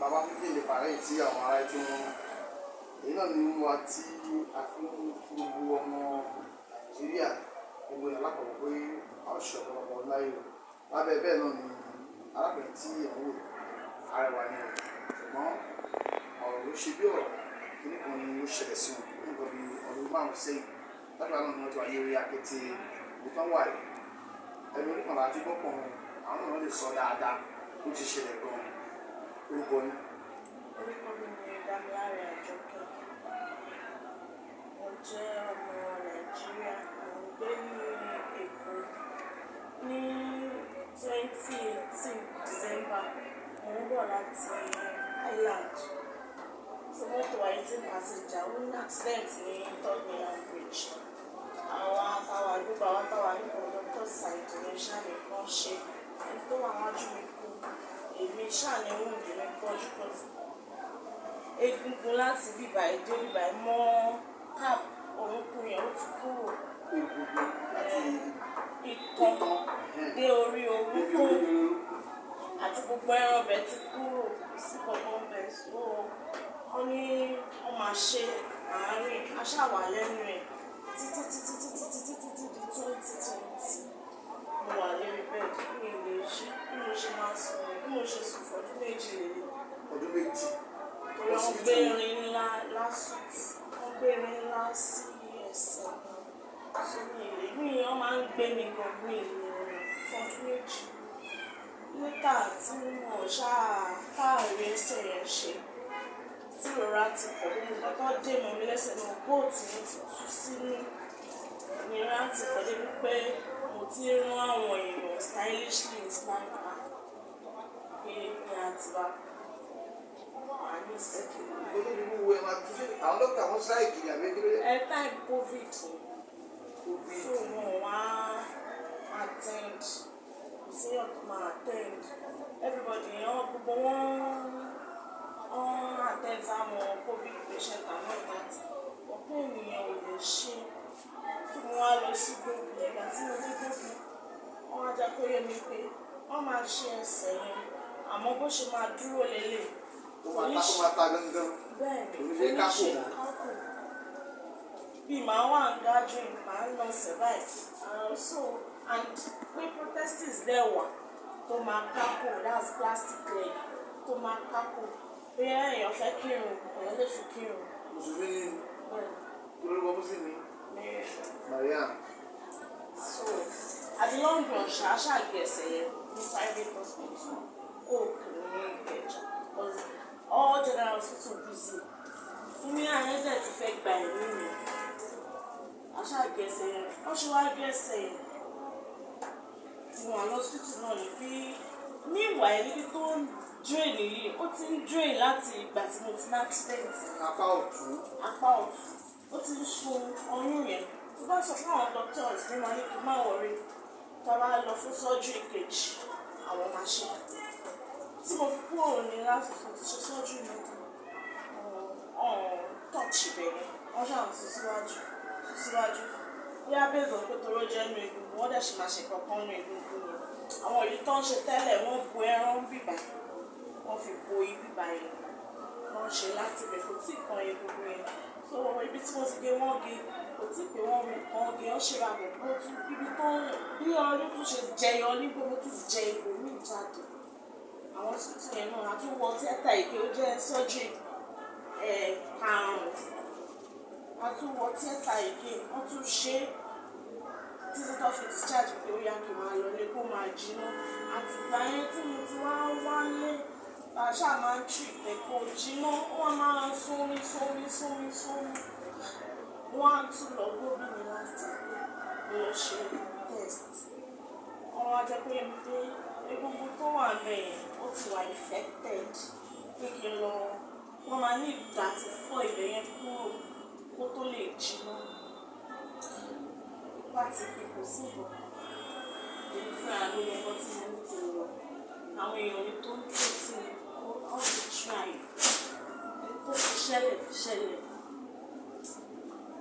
bàbá méjì lè parẹ́ tí àwọn ará tí wọ́n èyí náà ni wọ́n wá tí a fi ń gbogbo ọmọ Nàìjíríà gbogbo ìyá lápapọ̀ pé a ó ṣe ọ̀pọ̀lọpọ̀ láyé o lábẹ́ bẹ́ẹ̀ náà ni arábìnrin tí ìyàwó arẹwà ni o ṣùgbọ́n ọ̀rọ̀ ló ṣe bí ọ̀rọ̀ kíní kan ni ó ṣẹlẹ̀ sí wọn nǹkan bí ọdún 5 sẹ́yìn látàrí náà ni wọ́n ti wáyé orí akété ìbùtán wà yìí ẹni oníkànlá àti gbọ́pọ̀ àwọn náà lè sọ dáadáa ó ti ṣẹlẹ̀ gan-an orúkọ yín. Orúkọ mi ni Damilare Ajoke. Mo jẹ́ ọmọ Nàìjíríà, mo ń gbé ní Èkó. Ní 2018 December, mo ń bọ̀ láti Island. So mọ́tò wa 18 passenger, ó ní accident ní Third Mainland Bridge. Àwọn àtàwà àdúgbò àwọn àtàwà nípa doctor side ní ṣáàmì kan ṣe ẹni tó wà wájú mi kú. Èmi ṣáàní wound mi pọ́jú pọ́jú. Egungun láti bíbà ìdí bíbà mọ́ cap orúnkún yẹn ó ti kúrò. Ìtàn dé orí orúnkún àti gbogbo ẹran ọbẹ̀ ti kúrò sí kankan bẹ̀. So wọ́n ní wọ́n máa ṣe àárín aṣáwà lẹ́nu ẹ̀ títí di 2020. Mo wà lórí bẹ́ẹ̀dì ní ilé iṣẹ́ bí mo ṣe máa sùn bí mo ṣe sùn fọdún méjì lélẹ̀. Ọdún méjì. Torí wọ́n gbé irin ńlá lásùt, wọ́n gbé irin ńlá sí ẹsẹ̀ mi. So mi wọ́n máa ń gbé mi gan ní ilé rẹ̀ fọdún méjì. Níta tí mo káàrí ẹsẹ̀ yẹn ṣe tí ìrora ti pọ̀ bí mo kọ́kọ́ dé mọ́ mi lẹ́sẹ̀ náà bóòtù mi ti tú sínú. Ìnira ti pọ̀ débi pé mo ti rán àwọn èèyàn stylishly in Snapchat pé ní àtìwá wà ní ìsẹ́kì. Gbogbo ìlú wo ẹ máa tún ṣe àwọn dókítà wọn sáré kiri àbẹ́kẹ́rẹ́. Time COVID ni. So wọn wá attend. Kò sí ọ̀tún máa attend. Everybody gbogbo wọn attend sáwọn COVID patient and all that. Ọ̀pọ̀ ènìyàn ò lè ṣe. So mo wá lọ sí gbogbo ìgbà tí mo dé gbogbo. Wọ́n wá jẹ́ kó yé mi pé wọ́n máa ṣe ẹsẹ̀ yẹn àmọ́ bó ṣe máa dúró lélẹ̀. Ó máa ta gangan. Bẹ́ẹ̀ni, oníṣẹ́ kápò mọ́. Bí màá wà ń gathering, màá ń lọ survive. So and pé protesters there wà tó máa kápò, that's plastic leg tó máa kápò. Bí èèyàn fẹ́ kírun, èèyàn lè fi kírun. Mùsùlùmí ni olórúkọ Mùsùlùmí. Mariam. So at the long run, ṣàgbẹ̀sẹ̀ yẹn ní private hospital, Oak ní Ìkẹjà, because all general hospital busy. Ní àyẹ̀dẹ̀ ti fẹ́ gba ẹ̀mí mi. Ṣàgbẹ̀sẹ̀ yẹn, wọ́n ṣe wá gbẹ̀sẹ̀ yẹn. Mo wà lọ́sítítù náà ní bí ní ìwà ẹ̀ níbi tó ń drain yìí, ó ti ń drain láti ìgbà tí mo ti ní accident. Apá ọ̀tún. Apá ọ̀tún. Ó ti ń sun ọyún yẹn. Tí bá sọ fún àwọn doctors ní wọn ní kí n má wọrí tá a bá lọ fún surgery kejì àwọn máa ṣe. Tí mo fi kúrò ní láti fún ti ṣe surgery mẹ́ta touch ìbẹ̀rẹ̀ wọ́n ṣàn sún síwájú bí abẹ́zọ̀ pé toró jẹ́ inú egungun wọ́n dẹ̀ ṣe máa ṣe kankan inú egungun yẹn. Àwọn èyí tó ń ṣe tẹ́lẹ̀ wọ́n bo ẹran bíbà wọ́n fi bo ibíbà yẹn wọ́n ṣe láti ibẹ̀ kò tí ì kan egungun yẹn. So ibi tí mo ti gé wọ́n gé kò tí ì pé wọ́n mi kan gé wọ́n ṣe ràbọ̀ bó tún ibi tó ń bí ọdún tún ṣe jẹyọ ní gbogbo tún jẹ ìbò ní ìjáde. Àwọn tuntun yẹn náà àtúwọ̀ tíátà ìké ó jẹ́ surgery karùn-ún àtúwọ̀ tíátà ìké wọ́n tún ṣe títí tó fi discharge pé ó yá kí n máa lọ lé kó máa jiná. Àtìgbà yẹn tí mo ti wá wálé àṣà máa ń tù ìpẹ́kọ̀ jiná wọ́n máa ń sómi. Wọ́n á tún lọ gbóbi mi láti lọ ṣe test. Wọ́n wá jẹ́ pé egungun tó wà lẹ́yìn ó ti wà infected pé kí n lọ wọ́n máa ní ìgbà tí fọ́ ibẹ̀ yẹn kúrò kó tó lè jiná. Ipá ti fi kò sí ìbọn. Èyí fúnra ló yẹ kó tí mo ti lọ. Àwọn èèyàn mi tó ń dúró sí mi ó ti try. Èyí tó fi ṣẹlẹ̀.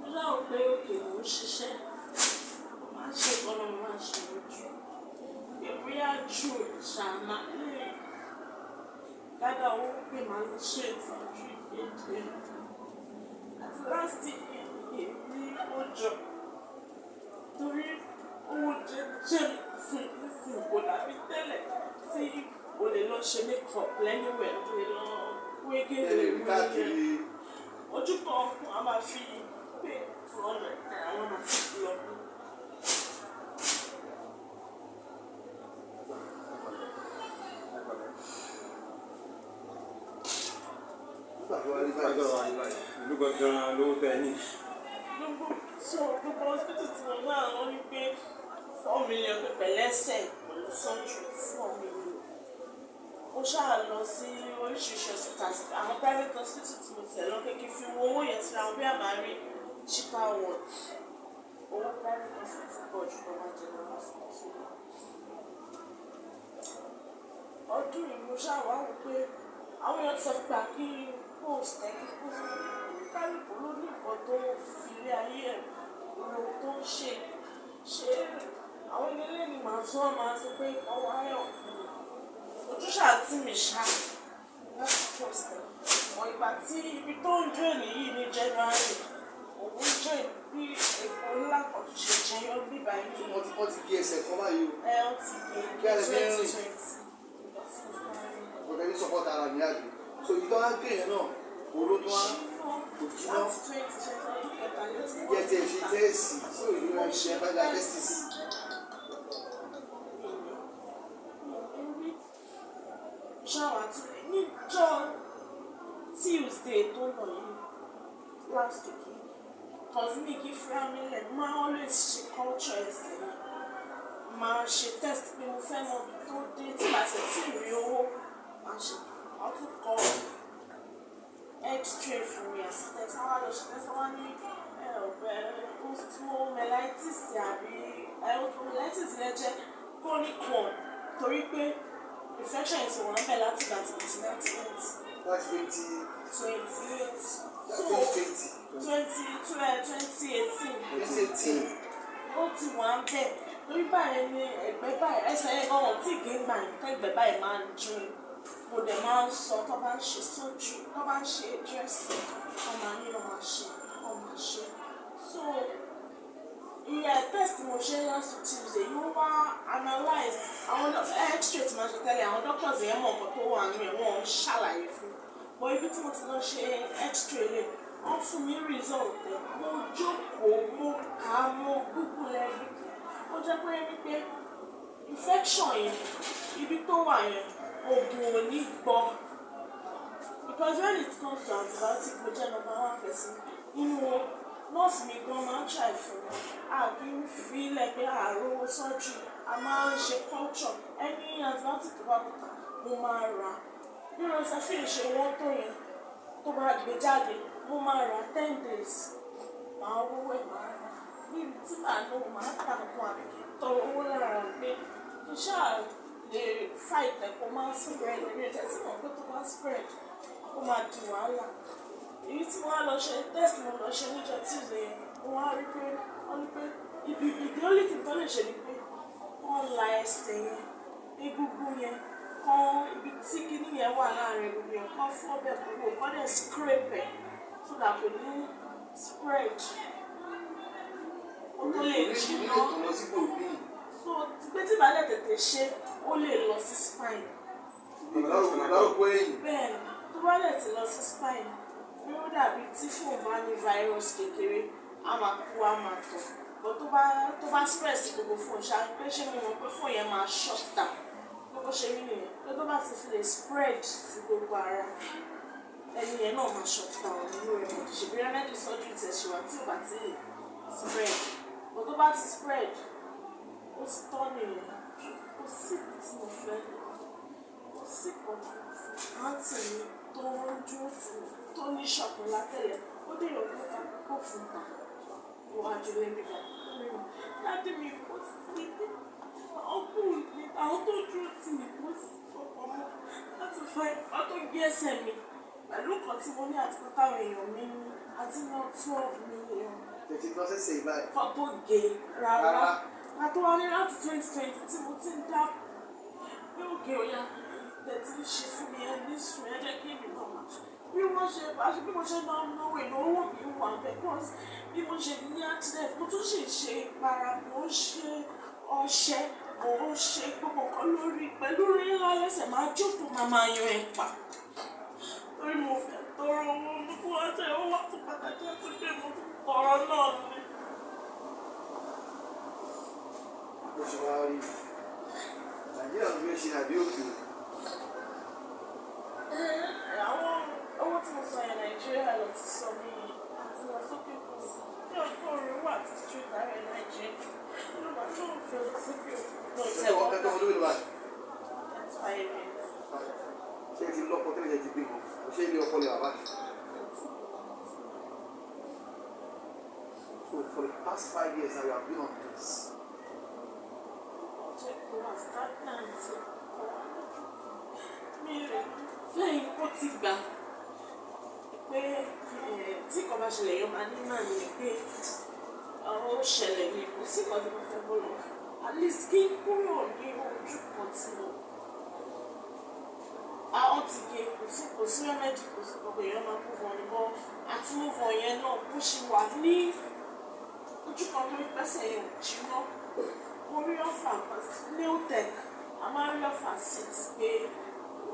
Mo láwọn pé òkè mò ń ṣiṣẹ́. Máa ṣe ìkọ́nà mo máa ṣe lójú. Ìbúyá jù ṣàmà lè dáadáa owó pé màá lọ ṣe ìtọ́jú ìkéde àti láti èmi kójọ torí owó jẹjẹ fún ìsìn kò dàbí tẹ́lẹ̀ tí o lè lọ ṣe makeup lẹ́niwẹ̀ o lè lọ wégele wíyẹn ojú kan a máa fi pé 200 naira wọn máa fi lọ. Ìlú gangan lówó tẹ ní. Gbogbo hospital tí mo náà wọ́n ní pé 4 million pẹ̀lẹ́sẹ̀ pẹ̀lú surgery 4 million. Ó ṣáà lọ sí oríṣiríṣi hospitals àwọn private hospital tí mo tẹ̀ lọ pé kí n fi wo owó yẹn síra wọn bí àmàrí cheaper one. Owó private hospital pọ̀ jù lọ́wọ́ general hospital. Ọdún yìí mo ṣáà wá wò pé àwọn èèyàn ti sọ pé kí post kálukú ló ní nǹkan tó fi ilé ayé ẹ̀ lò tó ń ṣe àwọn ilé ní màá tún wọn máa sọ pé ọwọ́ ayọ̀ ojúṣe àti mi ṣá láti post wọn ìgbà tí ibi tó ń jó nìyí ní January òun jẹ́ bí èkó ńlá kan tó ṣe jẹyọ bíbá yìí. wọ́n ti gé ẹsẹ̀ kan báyìí o. Ó ti gé 2020. Ọ̀gá ní sọ́kọ́tà ara mi àgbẹ̀. So ìtọ́ á gbé yẹn náà oró tó wá kò jiná. Jẹ́ ṣe tẹ́ẹ̀sì sí ìlú ẹ̀ ṣe dialysis. Ṣáwá tí níjọ́ Tuesday tó lọ yìí last week cause me kí fúra mi lẹ̀ máa always ṣe culture ẹ̀sìn yẹn máa ṣe test pé mo fẹ́ mọ ibi tó dé tí màá ṣe tí ì rí owó máa ṣe ọtún kọ x-ray fún mi àti test àwọn àlọ́ ṣe test wọ́n ní osteomyelitis àbí osteomyelitis yẹn jẹ́ chronic one torí pé infection yìí ti wọ́n ń bẹ̀ láti ìgbà tí mo ti ní accident. Láti 2018 ó ti wà ń bẹ̀ lórí báyìí ní ẹgbẹ́ báyìí ẹsẹ̀ yẹn gan wọ́n tí ì gé gbà yín kẹ́gbẹ́ báyìí máa ń dùn mo dẹ̀ máa ń sọ tó bá ń ṣe sójú tó bá ń ṣe dírẹ́sì wọ́n máa ní ọmọ ṣe so ìyá test mo ṣe last Tuesday yóò wá analyse àwọn x-ray tí mo ṣe tẹ́lẹ̀ àwọn doctors yẹn mọ̀ nǹkan tó wà nínú ẹ̀ wọ́n ń ṣàlàyé fún bọ́ ibi tí mo ti lọ ṣe x-ray lè wọ́n fún mi result ẹ̀ mo jókòó mo kà á mo google everything ó jẹ́ pé wípé infection yẹn ibi tó wà yẹn oògùn ò ní gbọ́ because when it comes to antibiotic mo jẹ́ number 1 person nínú nurse mi gan máa ń try fún mi a kì í fi ilẹ̀ pé àárò surgery a máa ń ṣe culture any antibiotic tó bá kúta mo máa rà bí rosafin ṣe wọ́n tó yẹn tó bá gbé jáde mo máa rà 10 days máa wówó ẹ̀ máa rà níbi tí màá lò máa tà nǹkan àbí kí n tọrọ owó lára pé kí ṣáà lè fight ẹ̀kọ́ máa spread ẹ̀mí ẹ̀jẹ̀ tí wọ́n pé tó bá spread ó máa di wàhálà èyí tí wọ́n á lọ ṣe test mo lọ ṣe níjọ́ Tuesday wọ́n á rí pé wọ́n ní pé ibi the only thing tó lè ṣe ni pé wọ́n la ẹsẹ̀ yẹn egungun yẹn kan ibi tí kíní yẹn wà láàrin egungun yẹn kan fọ́ bẹ́ẹ̀ kúrò kọ́ dẹ̀ scrape ẹ̀ so that kò ní spread ó tó lè jìnnà so pé tí bá dẹ̀ tètè ṣe ó lè lọ sí spine bẹ́ẹ̀ tó bá dẹ̀ ti lọ sí spine bí ó dàbí tí fóun bá ní virus kékeré á máa kú á máa tọ̀ but tó bá spread sí gbogbo fóun ṣáà pé ṣé mo mọ̀ pé fóun yẹn máa shut down gbogbo ṣe rí nìyẹn pé tó bá ti fi lè spread sí gbogbo ara ẹni yẹn náà máa shut down nínú rẹ̀ mọ̀ ṣèbí remedy surgery tẹ̀ ṣe wà tí ò bá ti lè spread but tó bá ti spread ó ti tọ́ nìyẹn kò sí tí mo fẹ́ kò sí kankan àǹtí mi tó ń dúró tì mí tó ní ṣọ̀kù látẹ̀lẹ̀ ó dé ìrọ̀lẹ́ ká kó fún ta iwájú lẹ́nu ìgbà láti mi kò sí ọkùnrin mi àwọn tó dúró tì mí kò sí ọkọ̀ mọ́ láti fẹ́ ọ́ tó gbé ẹsẹ̀ mi pẹ̀lú nǹkan tí mo ní àti pé táwọn èèyàn mi ní àti náà 12 million. Tètè lọ sẹ́sẹ̀ ìbáyìí. Kọ́ tó gé rárá. A tó wá ní láti 2020 tí mo ti ń dá pé òkè òyà tẹ̀tí ń ṣe fún mi ẹ ní sùn ẹ jẹ́ kí èmi náà máa bí wọ́n ṣe bí mo ṣe náà náwó ìnáwó mi wà because bí mo ṣe ní accident mo tún ṣe ṣe ìpara mo ń ṣe ọṣẹ mo ń ṣe gbogbo kan lórí pẹ̀lú rí ńlá lẹ́sẹ̀ máa jókòó máa yan ẹ̀pà torí mo fẹ́ tọrọ owó mo fún ọjọ́ ìwọ́n wá fún pàtàkì àti pé mo tún tọrọ náà ni. bó ṣe wá rí nàìjíríà ló ń ṣe àbí òkè àwọn owó tí mo sọ yẹn nàìjíríà lọ ti sọ mí àti lọ sókè kò sí ní ọkọ orin wà tí street ààrẹ nàìjíríà ló bá tó ń fi lọ sókè òkú ẹ̀kọ́ ọdún ìlú báyìí that's why I mean. ṣé ti lọ́kọ tẹ́lẹ̀ ti bímọ kò ṣe ilé ọkọ lè wà báyìí. So for the past 5 years now you have been on this. Fẹ́yìn kó ti gbà pé tí kò bá ṣẹlẹ̀ yóò máa ní náà ní pé ó ṣẹlẹ̀ ní kò sí kan tí mo fẹ́ bọ́ lọ at least kí n kúrò ní ojú kan tí mo àwọn ti gé kò sí rẹ́mẹ́dì kò sí gbogbo èèyàn máa move on bọ́ àti move on yẹn náà bó ṣe wà ní ojú kan tó ń pẹ́sẹ̀ yẹn ò jiná orí ọ̀fà new tech a máa ń rí ọ̀fà six pé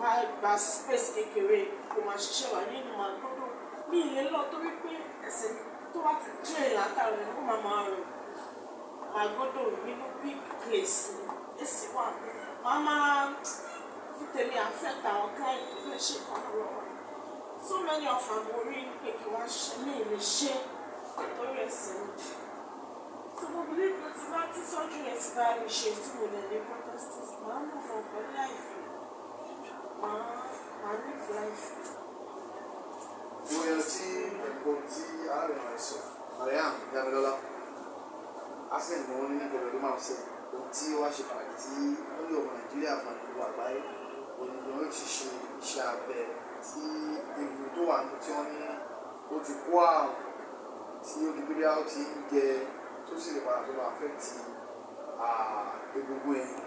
wàá gba space kékeré kò máa ṣiṣẹ́ wà nínú àgbọ̀dọ̀ ní ilé lọ torí pé ẹsẹ̀ tó bá ti jẹ́ ìlàkàrẹ̀ ó máa rìn àgbọ̀dọ̀ nínú big place èsì wà máa fi tèmi affect àwọn client tó fẹ́ ṣe kan lọ́wọ́ so many of am orí pé kí wọ́n ṣe ní ilé ṣe lórí ẹsẹ̀ mi. So mo believe pé tí bá tí sọ́jú yẹn ti bá rí ṣe tí mo lè ní protesters máa ń mú fún ọ̀pọ̀ láìfẹ́ máa ní láìfẹ́. Mo yẹ sí ẹ̀kọ́ tí arábìnrin rẹ̀ sọ Aremu Damilare accident ni wọ́n ní nígbà ọdún márùn sẹ́yìn ohun tí ó wá ṣe pàtàkì tí ó ní ọmọ Nàìjíríà fún àdúgbò àgbáyé òyìnbó yóò ti ṣe iṣẹ́ abẹ tí ewu tó wà ní tí wọ́n ní ó ti kó àrùn tí ó di bíbí àwọn ti ń jẹ tó sì lè padà tó lọ affect egungun ẹ̀yìn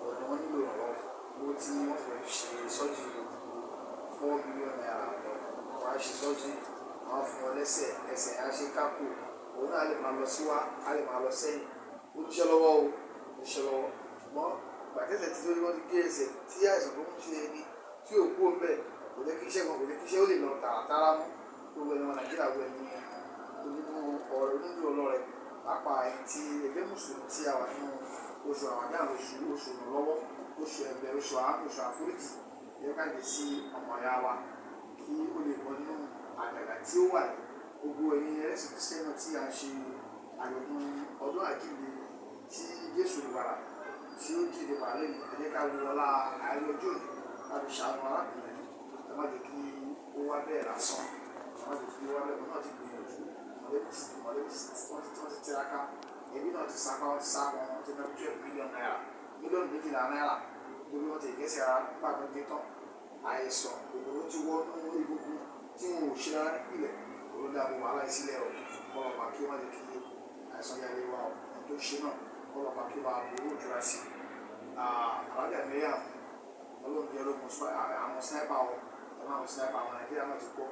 ọ̀dọ̀ wọn nílò ìrànlọ́wọ́ owó tí wọ́n fẹ́ ṣe sọ́jú $4 million wọ́n á ṣe sọ́jú àwọn fún wọn lẹ́sẹ̀ ẹsẹ̀ á ṣe kápò òun náà lè máa lọ síwá á lè máa lọ sẹ́yìn ó níṣẹ́ lọ́wọ́ o níṣẹ́ lọ́wọ́ ṣùgbọ́n gbàtẹ́sẹ̀ tí wọ́n ti gé ẹsẹ̀ tí àìsàn tó ń ṣe ẹni tí ò kú ọ̀bẹ kò jẹ́ kí iṣẹ́ kan kò jẹ́ kí iṣẹ́ ó lè lọ tààràtàrà mú gbogbo ẹ̀yàn Nàìjíríà gbogbo ẹ̀yìn onínú ọ̀rọ̀ nínú ọlọ́rẹ̀ pápá ẹ̀yìn tí ẹgbẹ́ mùsùlùmí tí a wà nínú oṣù Ramadan oṣù ìrànlọ́wọ́ oṣù ẹ̀bẹ̀ oṣù àánú oṣù àforíjì yẹ ká lè sí ọmọ ìyá wa kí ó lè bọ́ nínú àgàgà tí ó wà gbogbo ẹ̀yìn ẹlẹ́sìn Kristẹni tí a ń ṣe àjọ̀dún ọdún àjíǹde tí Jésù olùgbàlà tí ó jíde pàálẹ̀ ní ẹ̀jẹ̀ ká wọlá ayẹyẹ ọjọ́ òní láti ṣàánú arábìnrin ẹ má jẹ́ kí ó wá bẹ́ẹ̀ lásán ẹ má jẹ́ kí ó wá bẹ́ẹ̀ náà ti gbìyànjú mọ̀lẹ́bí wọ́n ti tiraka ẹbí náà ti sápá wọn ti sápá wọn ti náà $12 million mílíọ̀nù 12 náírà lórí wọn ti gẹ̀ẹ́sì ara nígbà tó dé tán àìsàn òkòrò ti wọ́n nínú egungun tí wọn ò ṣe rárá nípìnlẹ̀ olódàbò wàhálà ìsílẹ̀ ọlọ́pàá kí wọ́n lè kí àìsàn yálé wa ẹni tó ṣe náà ọlọ́pàá kí wọ́n àbúrò òjòrà sí alájà mẹ́yà ọlọ́run jẹ́ ológun àwọn sniper wọn ẹ̀ma àwọn sniper àwọn Nàìjíríà náà ti kọ́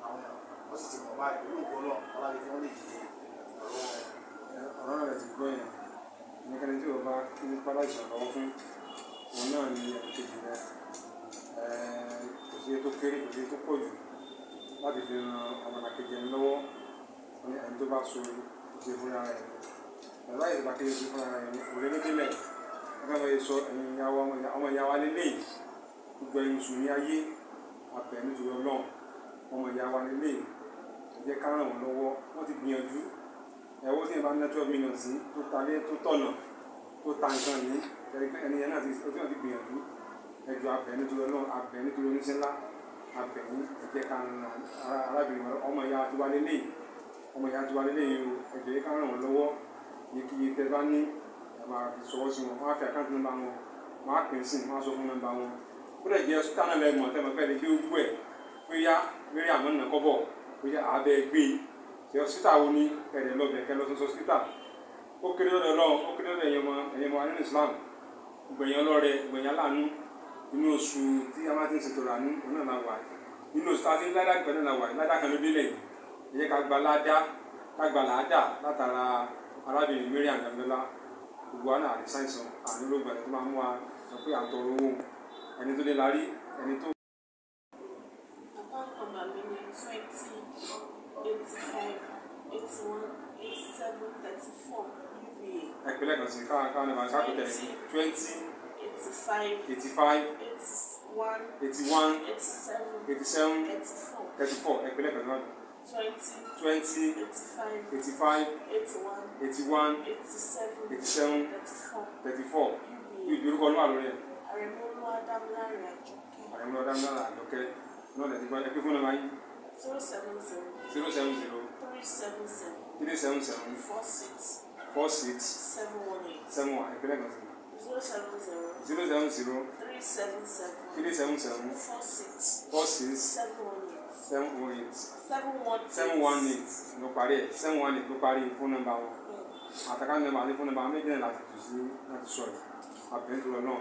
àwọn èèyàn wọ́n sì ti mọ̀ báyìí pẹ̀lú ògbó náà ọlọ́dẹ kí wọ́n lè dìde ọ̀rọ̀ rẹ̀ ti gbọ́ yẹn ẹnikẹ́ni tí o bá kí ní pálá ìṣàlọ́wọ́ fún òun náà ní ẹ̀kejì rẹ̀ kò sí tó kéré kò sí tó pọ̀ jù láti fi ran ọmọlàkejì ẹni lọ́wọ́ ní ẹni tó bá so ṣe fúnra rẹ̀ ẹ̀rọ ìgbà kejì ṣe fúnra rẹ̀ ní òré ló délẹ̀ ẹgbẹ́ wọn sọ ẹ̀yin ìyàwó ọmọ ìyàwó alẹ́lẹ́ gbogbo ẹ̀yin sùn ní ayé àbẹ̀ nítorí Ọlọ́run ọmọ ìyàwó alẹ́lẹ́ ẹ̀jẹ̀ ká ràn wọ́n lọ́wọ́ wọ́n ti gbìyànjú ẹ̀wọ́ tí ìbá ní 12 million sí tó talé tó tọ̀nà tó ta nǹkan ní ẹni yẹn náà ti gbìyànjú ẹjọ́ abẹ nítorí Ọlọ́run abẹ nítorí oníṣẹ́ ńlá abẹ ní ẹ̀jẹ̀ ká arábìnrin ọmọ ìyá tó wá lélẹ̀ yìí o ẹjọ́ yìí ká ràn wọ́n lọ́wọ́ yìí tẹ bá ní ẹ máa fi sọwọ́ sí wọn wọ́n á fi àkáǹtì nọ́mbà wọn wọ́n á pè sí wọ́n á sọ fún nọ́mbà wọn ó dẹ̀ jẹ́ sítánà lẹ́mọ̀ tẹ́mọ̀ fẹ́ lè gbé gbogbo ẹ̀ pé yá rírí àmọ́ nà kọ́bọ̀ pé yá abẹ́ gbé ṣe ọsítà wo ni ẹ̀rẹ̀ lọ́bẹ̀ kẹ́ lọ sọ́sọ́ sítà ó kéré lọ́dọ̀ Ọlọ́run ó kéré lọ́dọ̀ ẹ̀yẹmọ nínú Islam gbẹ̀yìn ọlọ́rẹ̀ gbẹ̀yìn aláàánú inú oṣù tí a máa ti ń ṣètò ìrànú òun náà la wà nínú oṣù tí a ti ń ládàá gbẹ̀dẹ̀ la wà ládàá kan ló délẹ̀ yìí ẹ jẹ́ ká gba ládà látara arábìnrin Mariam Damilare gbogbo wa náà àti sáìsàn ànílò gbẹ̀dẹ̀ tó máa mú wa sọ pé à ń tọrọ owó ẹni tó lè larí ẹni tó. Account number mi ni 20 85 81 87 34 UBA. Ẹ̀pẹ̀lẹ̀ kan sí káwọn náà máa ṣàkóso 20 85 81 87 34 ẹ̀pẹ̀lẹ̀ kan náà 20 85 81 87 34 yóò di orúkọ olúwa lórí ẹ̀. Aremu Damilare Ajoke. Aremu Damilare Ajoke náà lè ti gbọ́ ẹgbẹ́ fún ọmọ yìí 070 377 46 71 ẹ̀pẹ̀lẹ̀ kan sí 070 377 46 718 ló parí ẹ̀ 718 ló parí fún nọ́mbà wọn àtàkà nọ́mbà ní fún nọ́mbà méjì náà láti tù sí láti sọ̀rọ̀ àbẹ̀ntúrọ̀ náà.